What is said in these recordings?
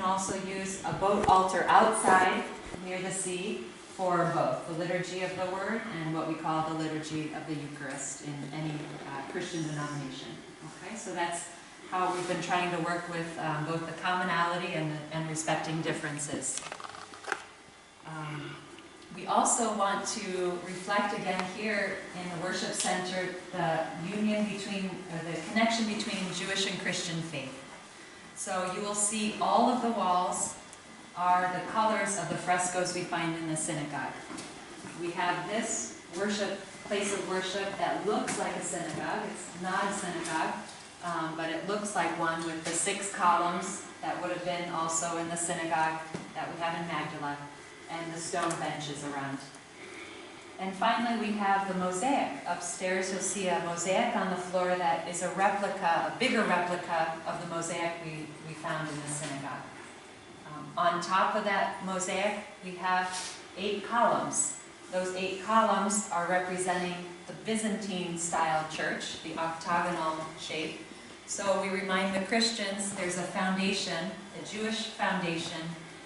also use a boat altar outside near the sea for both the liturgy of the word and what we call the liturgy of the Eucharist in any Christian denomination. Okay, so that's how we've been trying to work with both the commonality and respecting differences. We also want to reflect again here in the worship center the union between, or the connection between Jewish and Christian faith. So you will see all of the walls are the colors of the frescoes we find in the synagogue. We have this place of worship that looks like a synagogue. It's not a synagogue, but it looks like one with the 6 columns that would have been also in the synagogue that we have in Magdala, and the stone benches around. And finally, we have the mosaic. Upstairs, you'll see a mosaic on the floor that is a replica, a bigger replica of the mosaic we found in the synagogue. On top of that mosaic, we have 8 columns. Those 8 columns are representing the Byzantine-style church, the octagonal shape. So we remind the Christians there's a foundation, a Jewish foundation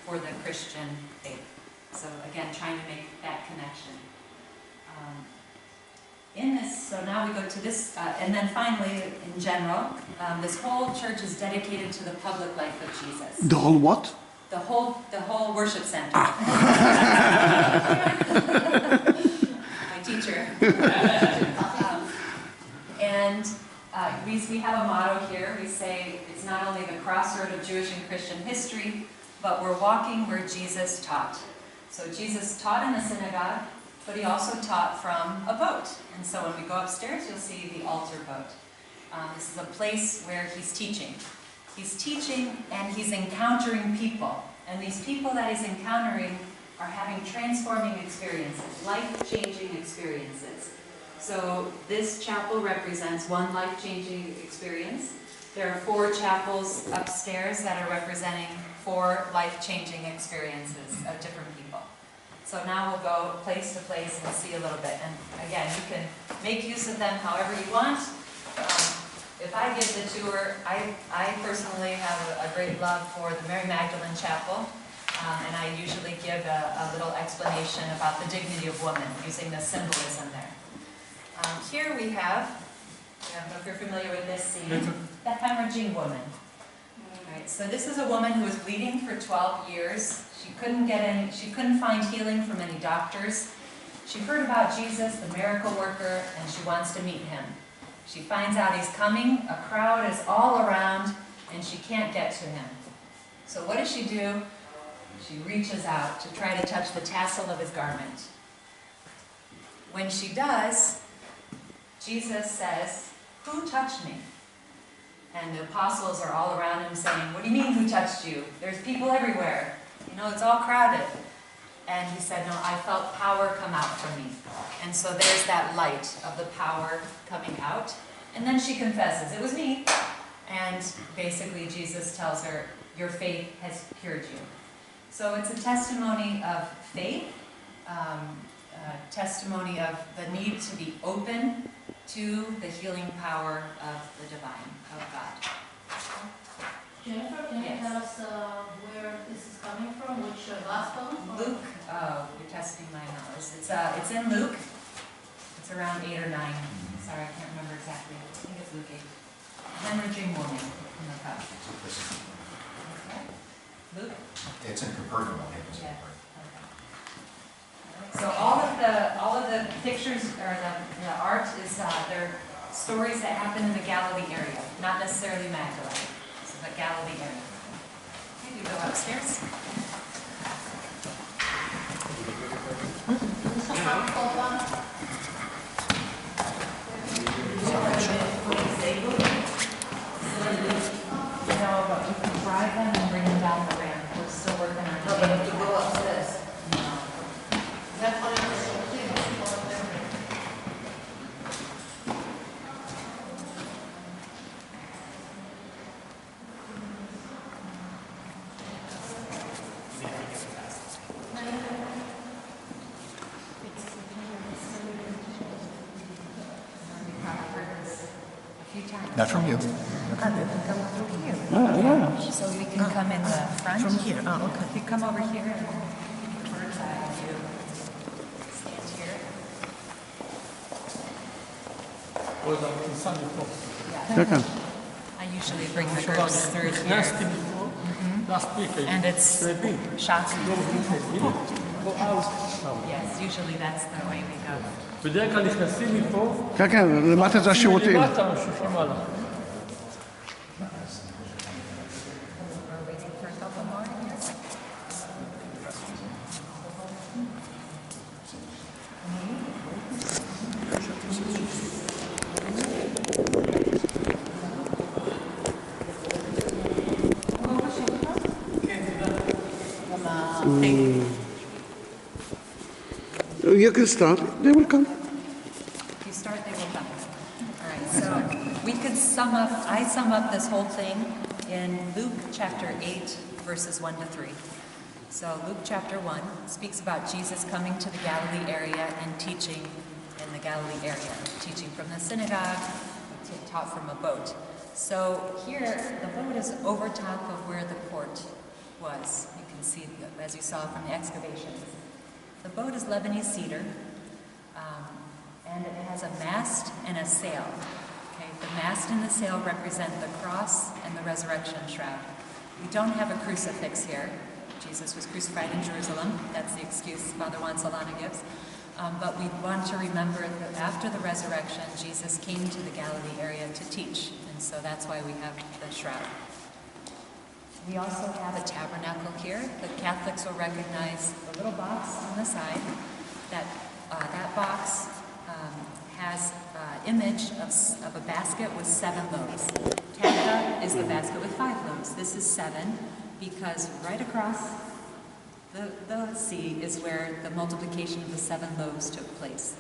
for the Christian faith. So again, trying to make that connection. So now we go to this, and then finally, in general, this whole church is dedicated to the public life of Jesus. The whole what? The whole worship center. My teacher. And we have a motto here. We say it's not only the crossroad of Jewish and Christian history, but we're walking where Jesus taught. So Jesus taught in the synagogue, but he also taught from a boat. And so when we go upstairs, you'll see the altar boat. This is a place where he's teaching. He's teaching and he's encountering people. And these people that he's encountering are having transforming experiences, life-changing experiences. So this chapel represents one life-changing experience. There are 4 chapels upstairs that are representing 4 life-changing experiences of different people. So now we'll go place to place and see a little bit. And again, you can make use of them however you want. If I give the tour, I personally have a great love for the Mary Magdalene Chapel. And I usually give a little explanation about the dignity of woman using the symbolism there. Here we have, I don't know if you're familiar with this scene, the hemorrhaging woman. Right, so this is a woman who was bleeding for 12 years. She couldn't find healing from any doctors. She heard about Jesus, the miracle worker, and she wants to meet him. She finds out he's coming, a crowd is all around, and she can't get to him. So what does she do? She reaches out to try to touch the tassel of his garment. When she does, Jesus says, "Who touched me?" And the apostles are all around him saying, "What do you mean, who touched you? There's people everywhere. You know, it's all crowded." And he said, "No, I felt power come out from me." And so there's that light of the power coming out. And then she confesses, "It was me." And basically Jesus tells her, "Your faith has cured you." So it's a testimony of faith, testimony of the need to be open to the healing power of the divine, of God. Jennifer, can you tell us where this is coming from? Which gospel? Luke. Oh, you're testing my knowledge. It's in Luke. It's around 8 or 9. Sorry, I can't remember exactly. I think it's Luke 8. Hemorrhaging woman in the cup. Okay. Luke. It's in Capernaum. Yeah. So all of the pictures or the art is they're stories that happen in the Galilee area, not necessarily Magdala. So the Galilee area. Okay, you go upstairs. No, but you can drive them and bring them down the ramp. We're still working on it. No, but if you go upstairs. That's what it is. Not from you. Okay. they can come through here. Yeah. So we can come in the front. From here, okay. If you come over here and bird's eye view, stand here. כן, כן. I usually bring the groups through here. And it's shocking. Yes, usually that's the way we go. בדרך כלל נכנסים מפה, כן, כן, למטה זה השירותים. למטה ממשיכים הלאה. We're waiting for a couple more here. You can start, they will come. If you start, they will come. All right, so we could I sum up this whole thing in Luke chapter 8, verses 1 to 3. So Luke chapter 1 speaks about Jesus coming to the Galilee area and teaching in the Galilee area, teaching from the synagogue, taught from a boat. So here, the boat is over top of where the port was. You can see, as you saw from the excavations. The boat is Lebanese cedar, and it has a mast and a sail. Okay? The mast and the sail represent the cross and the resurrection shroud. We don't have a crucifix here. Jesus was crucified in Jerusalem. That's the excuse Father Juan Solana gives. But we want to remember that after the resurrection, Jesus came to the Galilee area to teach, and so that's why we have the shroud. We also have a tabernacle here. The Catholics will recognize the little box on the side. That box has image of a basket with 7 loaves. Tabitha is the basket with 5 loaves. This is 7 because right across the sea is where the multiplication of the 7 loaves took place.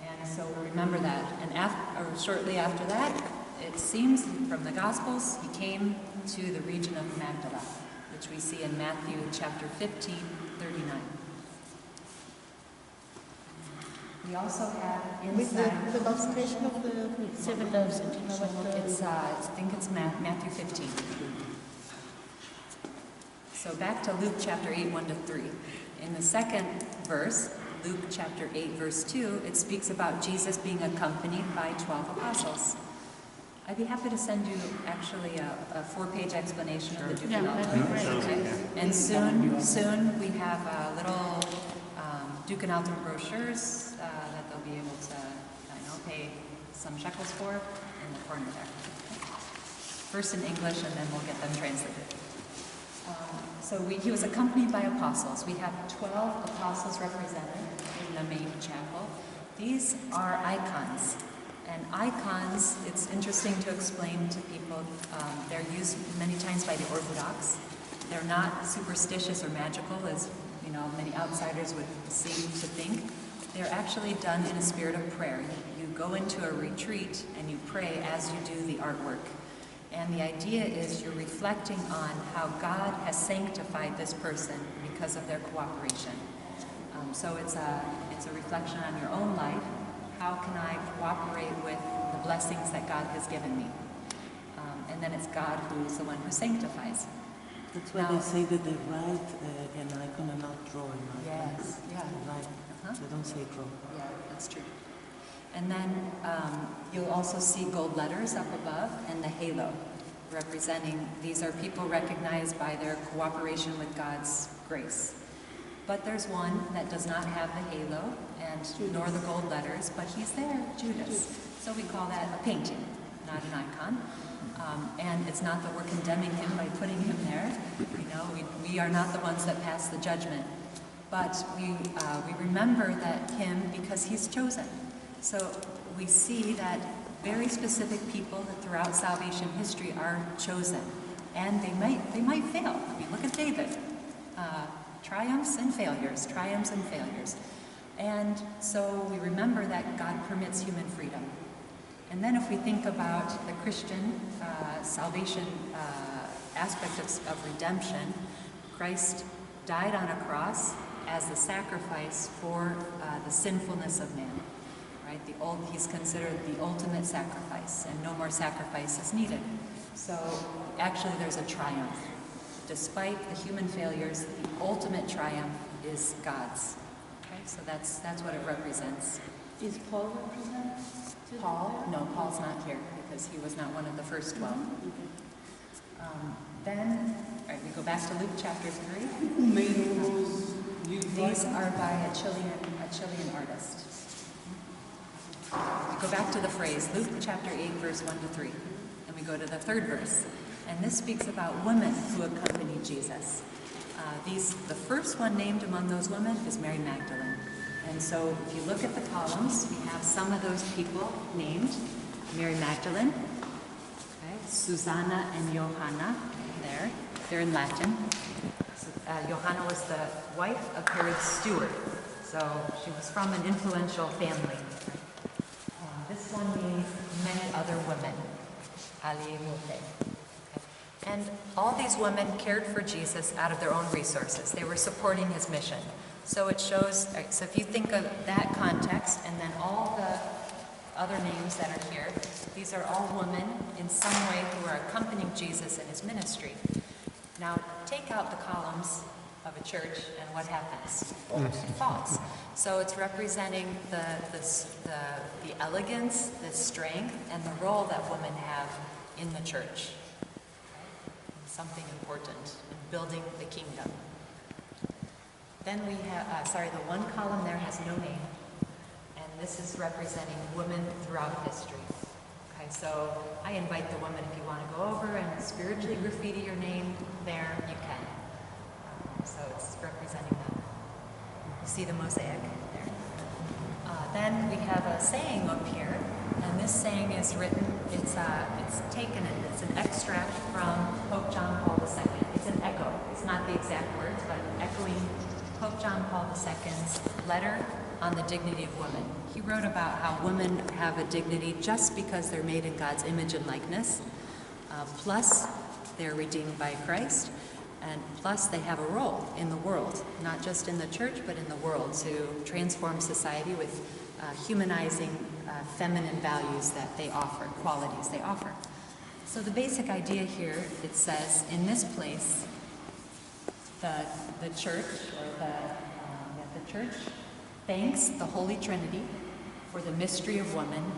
And so remember that. And shortly after that, it seems from the Gospels, he came to the region of Magdala, which we see in Matthew chapter 15, 39. We also have inside... The consecration of the 7 loaves, do you know what It's, I think it's Matthew 15. So back to Luke chapter 8, 1 to 3. In the second verse, Luke chapter 8, verse 2, it speaks about Jesus being accompanied by 12 apostles. I'd be happy to send you actually a 4-page explanation of the Duc and Altum. Okay? And soon we have little Duc and Altum brochures that they'll be able to, pay some shekels for in the corner there. First in English, and then we'll get them translated. He was accompanied by apostles. We have 12 apostles represented in the main chapel. These are icons. And icons, it's interesting to explain to people, they're used many times by the Orthodox. They're not superstitious or magical, as many outsiders would seem to think. They're actually done in a spirit of prayer. You go into a retreat and you pray as you do the artwork. And the idea is you're reflecting on how God has sanctified this person because of their cooperation. So it's a reflection on your own life. How can I cooperate with the blessings that God has given me? And then it's God who's the one who sanctifies. That's why they say that they write an icon and not draw an icon. Yes, yeah. They write. They don't say draw. Yeah, that's true. And then you'll also see gold letters up above and the halo, representing these are people recognized by their cooperation with God's grace. But there's one that does not have the halo and nor the gold letters, but he's there, Judas. So we call that a painting, not an icon. And it's not that we're condemning him by putting him there. We are not the ones that pass the judgment. But we remember that him because he's chosen. So we see that very specific people that throughout salvation history are chosen. And they might fail. Look at David. Triumphs and failures. And so we remember that God permits human freedom. And then if we think about the Christian salvation aspect of redemption, Christ died on a cross as the sacrifice for the sinfulness of man. Right? He's considered the ultimate sacrifice, and no more sacrifice is needed. So actually there's a triumph. Despite the human failures, the ultimate triumph is God's. Okay, so that's what it represents. Is Paul represented? Paul? No, Paul's not here because he was not one of the first 12. Then, all right, we go back to Luke chapter 3. Who made all those new These are by a Chilean artist. We go back to the phrase, Luke chapter 8, verse 1 to 3. And we go to the third verse. And this speaks about women who accompanied Jesus. The first one named among those women is Mary Magdalene. And so if you look at the columns, we have some of those people named. Mary Magdalene, okay, Susanna and Johanna, there. They're in Latin. So, Johanna was the wife of Herod's steward. So she was from an influential family. This one means many other women. Alimuke. And all these women cared for Jesus out of their own resources. They were supporting his mission. So it shows, so if you think of that context and then all the other names that are here, these are all women in some way who are accompanying Jesus in his ministry. Now, take out the columns of a church and what happens? It falls. So it's representing the elegance, the strength, and the role that women have in the church. Something important in building the kingdom. Then we have, the one column there has no name, and this is representing women throughout history. Okay, so I invite the women, if you want to go over and spiritually graffiti your name there, you can. So it's representing them. You see the mosaic there. Then we have a saying up here, and this saying is written, it's an extract from Pope John Paul II. It's an echo. It's not the exact words, but echoing Pope John Paul II's letter on the dignity of women. He wrote about how women have a dignity just because they're made in God's image and likeness, plus they're redeemed by Christ, and plus they have a role in the world, not just in the church, but in the world, to transform society with humanizing feminine values that they offer, qualities they offer. So the basic idea here, it says, in this place, the church, or the church thanks the Holy Trinity for the mystery of woman,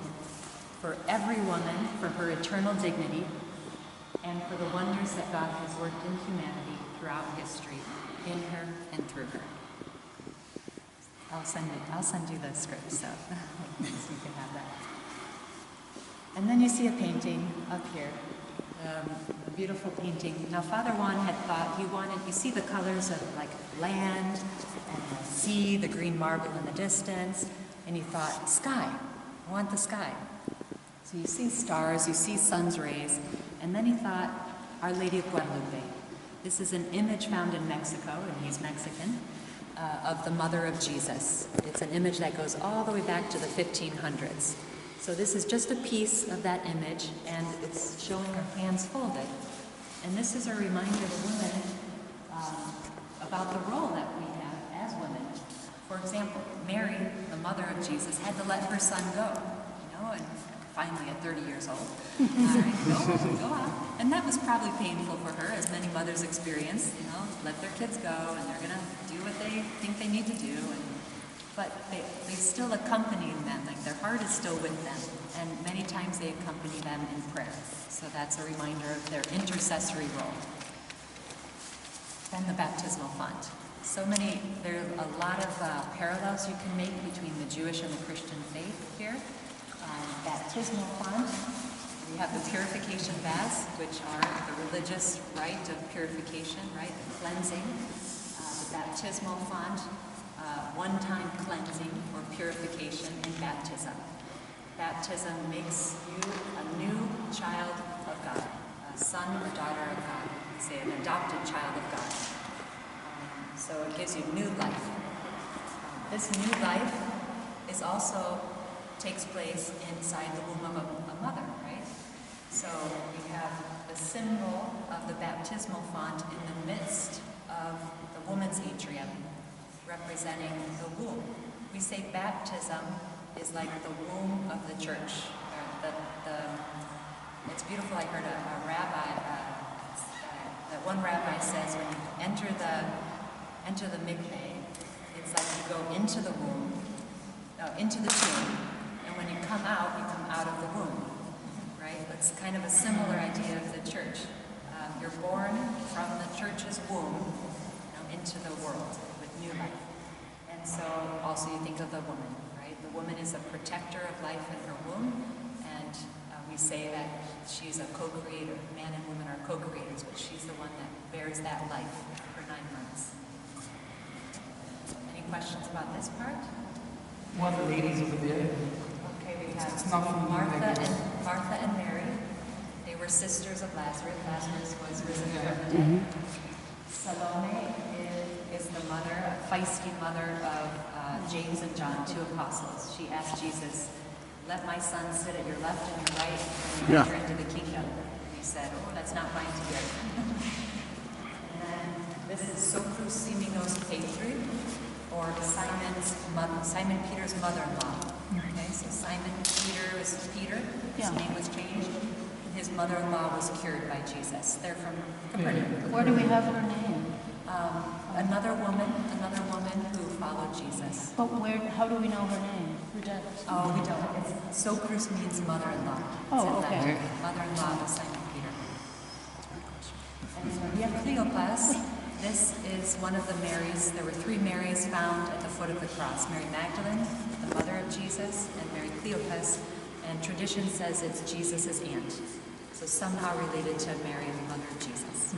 for every woman, for her eternal dignity, and for the wonders that God has worked in humanity throughout history, in her and through her. I'll send you the script, so you can have that. And then you see a painting up here, a beautiful painting. Now, Father Juan had thought you see the colors of like land and the sea, the green marble in the distance, and he thought, sky, I want the sky. So you see stars, you see sun's rays, and then he thought, Our Lady of Guadalupe. This is an image found in Mexico, and he's Mexican, of the mother of Jesus. It's an image that goes all the way back to the 1500s. So this is just a piece of that image, and it's showing her hands folded. And this is a reminder to women about the role that we have as women. For example, Mary, the mother of Jesus, had to let her son go, and finally at 30 years old. All right, go on. And that was probably painful for her, as many mothers experience, let their kids go, and they're going to do what they think they need to do. But they still accompany them, like their heart is still with them. And many times they accompany them in prayer. So that's a reminder of their intercessory role. Then the baptismal font. There are a lot of parallels you can make between the Jewish and the Christian faith here. Baptismal font. We have the purification baths, which are the religious rite of purification, right? The cleansing. The baptismal font. One-time cleansing or purification in baptism. Baptism makes you a new child of God, a son or daughter of God, say an adopted child of God. So it gives you new life. This new life takes place inside the womb of a mother, right? So we have the symbol of the baptismal font in the midst of the woman's atrium, representing the womb. We say baptism is like the womb of the church, or it's beautiful. I heard a rabbi, that one rabbi says when you enter the mikveh, it's like you go into the womb, into the tomb, and when you come out of the womb, right? It's kind of a similar idea of the church. You're born from the church's womb, into the world with new life. And so also you think of the woman, right? The woman is a protector of life in her womb, and we say that she's a co-creator. Man and woman are co-creators, but she's the one that bears that life for 9 months. Any questions about this part? One of the ladies over there. Okay, we have It's not from Martha and Mary. They were sisters of Lazarus. Lazarus was risen from the dead. Salome is the mother, a feisty mother of James and John, 2 apostles. She asked Jesus, "Let my son sit at your left and your right when you enter into the kingdom." And he said, "Oh, that's not mine to give." And then this is Sophros Siminos Petri, or Simon Peter's mother-in-law. Okay, so Simon Peter was Peter. His name was changed. His mother-in-law was cured by Jesus. They're from Capernaum. Where do we have her name? Another woman who followed Jesus. But how do we know her name? We don't. Oh, we don't. Sophros means mother-in-law. Oh, okay. Mother-in-law of Simon Peter. And Maria Cleopas, this is one of the Marys. There were 3 Marys found at the foot of the cross. Mary Magdalene, the mother of Jesus, and Mary Cleopas. And tradition says it's Jesus' aunt. So somehow related to Mary, the mother of Jesus.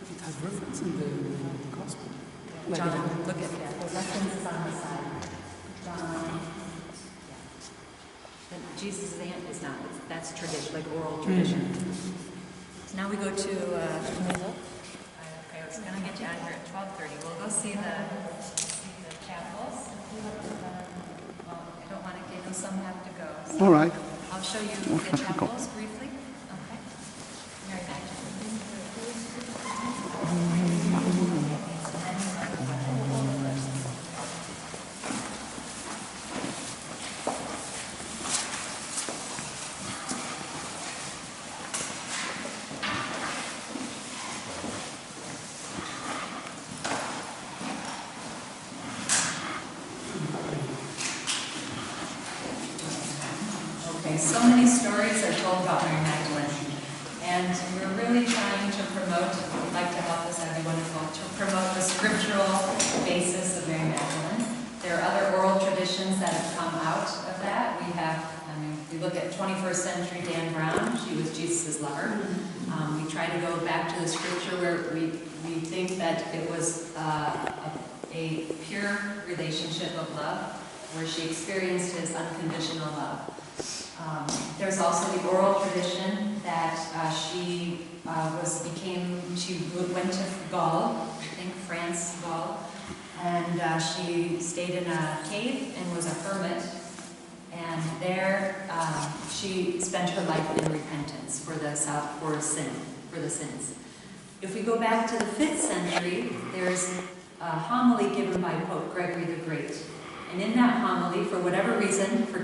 It has reference in the gospel. John, look at that. The reference is on the side. John. Yeah. Jesus' aunt is not. That's tradition, like oral tradition. So now we go to. I was going to get you out of here at 12:30. We'll go see the chapels. I don't want to get. Some have to go. So All right. I'll show you the chapels briefly. Okay. Mary Magdalene. So many stories are told about Mary Magdalene, and we're really trying to promote, we'd like to help us, everyone involved, to promote the scriptural basis of Mary Magdalene. There are other oral traditions that have come out of that. We look at 21st century Dan Brown, she was Jesus' lover. We try to go back to the scripture where we think that it was a pure relationship of love, where she experienced his unconditional love. There's also the oral tradition that she went to Gaul, I think France, Gaul, and she stayed in a cave and was a hermit. And there she spent her life in repentance for the sins. If we go back to the 5th century, there's a homily given by Pope Gregory the Great. And in that homily, for whatever reason, for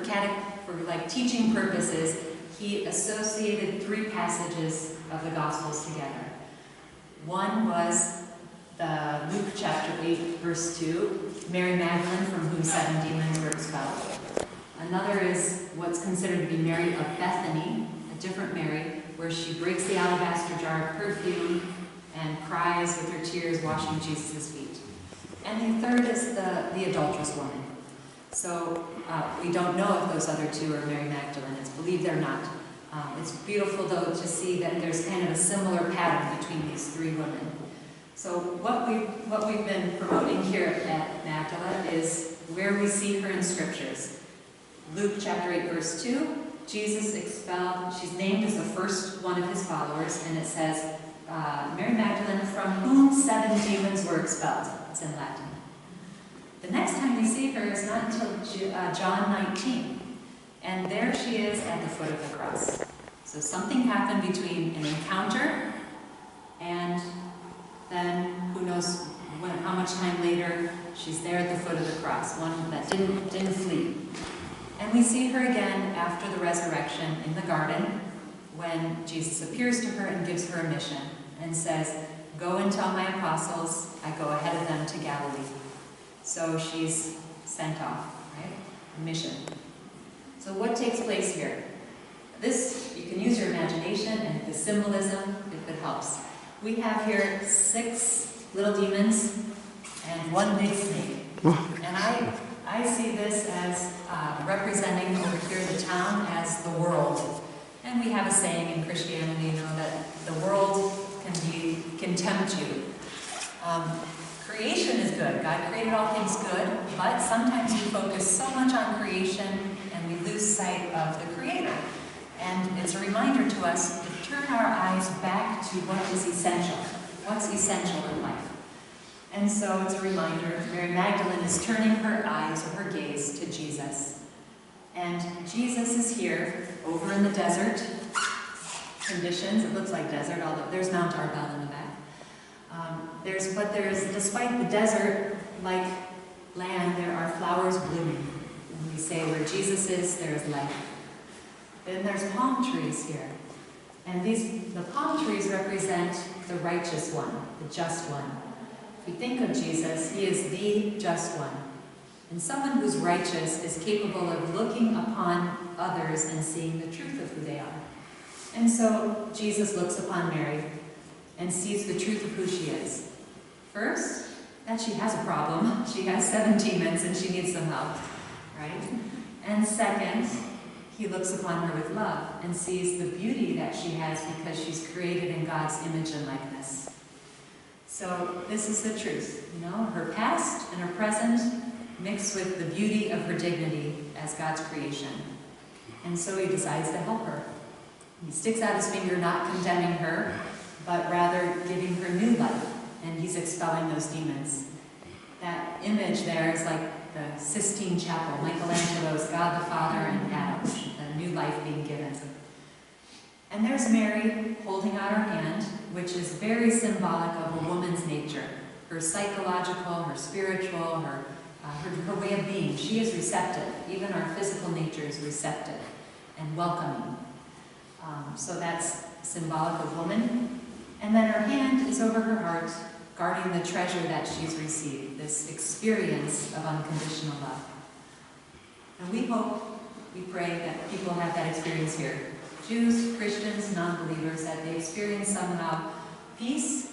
teaching purposes, he associated 3 passages of the Gospels together. One was the Luke chapter 8, verse 2, Mary Magdalene, from whom 7 demons were expelled. Another is what's considered to be Mary of Bethany, a different Mary, where she breaks the alabaster jar of perfume and cries with her tears, washing Jesus' feet. And the third is the adulterous woman. So we don't know if those other 2 are Mary Magdalene. It's believed they're not. It's beautiful, though, to see that there's kind of a similar pattern between these 3 women. So what we've been promoting here at Magdala is where we see her in scriptures. Luke chapter 8, verse 2, Jesus expelled, she's named as the first one of his followers, and it says, Mary Magdalene, from whom 7 demons were expelled. It's in Latin. The next time we see her is not until John 19. And there she is at the foot of the cross. So something happened between an encounter and then who knows how much time later she's there at the foot of the cross, one that didn't flee. And we see her again after the resurrection in the garden when Jesus appears to her and gives her a mission and says, "Go and tell my apostles, I go ahead of them to Galilee." So she's sent off, right? A mission. So what takes place here? This, you can use your imagination and the symbolism if it helps. We have here 6 little demons and 1 big snake. And I see this as representing over here the town as the world. And we have a saying in Christianity, that the world can tempt you. Creation is good. God created all things good, but sometimes we focus so much on creation and we lose sight of the Creator. And it's a reminder to us to turn our eyes back to what is essential. What's essential in life? And so it's a reminder, Mary Magdalene is turning her eyes or her gaze to Jesus. And Jesus is here, over in the desert conditions. It looks like desert, although there's Mount Arbel in the back. Despite the desert-like land, there are flowers blooming. And we say where Jesus is, there is life. Then there's palm trees here. And the palm trees represent the righteous one, the just one. If we think of Jesus, he is the just one. And someone who's righteous is capable of looking upon others and seeing the truth of who they are. And so Jesus looks upon Mary and sees the truth of who she is. First, that she has a problem. She has 7 demons and she needs some help, right? And second, he looks upon her with love and sees the beauty that she has because she's created in God's image and likeness. So this is the truth, her past and her present mixed with the beauty of her dignity as God's creation. And so he decides to help her. He sticks out his finger, not condemning her, but rather giving her new life, and he's expelling those demons. That image there is like the Sistine Chapel, Michelangelo's God the Father and Adam, the new life being given. And there's Mary holding out her hand, which is very symbolic of a woman's nature, her psychological, her spiritual, her way of being. She is receptive. Even our physical nature is receptive and welcoming. So that's symbolic of woman. And then her hand is over her heart, guarding the treasure that she's received, this experience of unconditional love. And we pray that people have that experience here. Jews, Christians, non-believers, that they experience somehow peace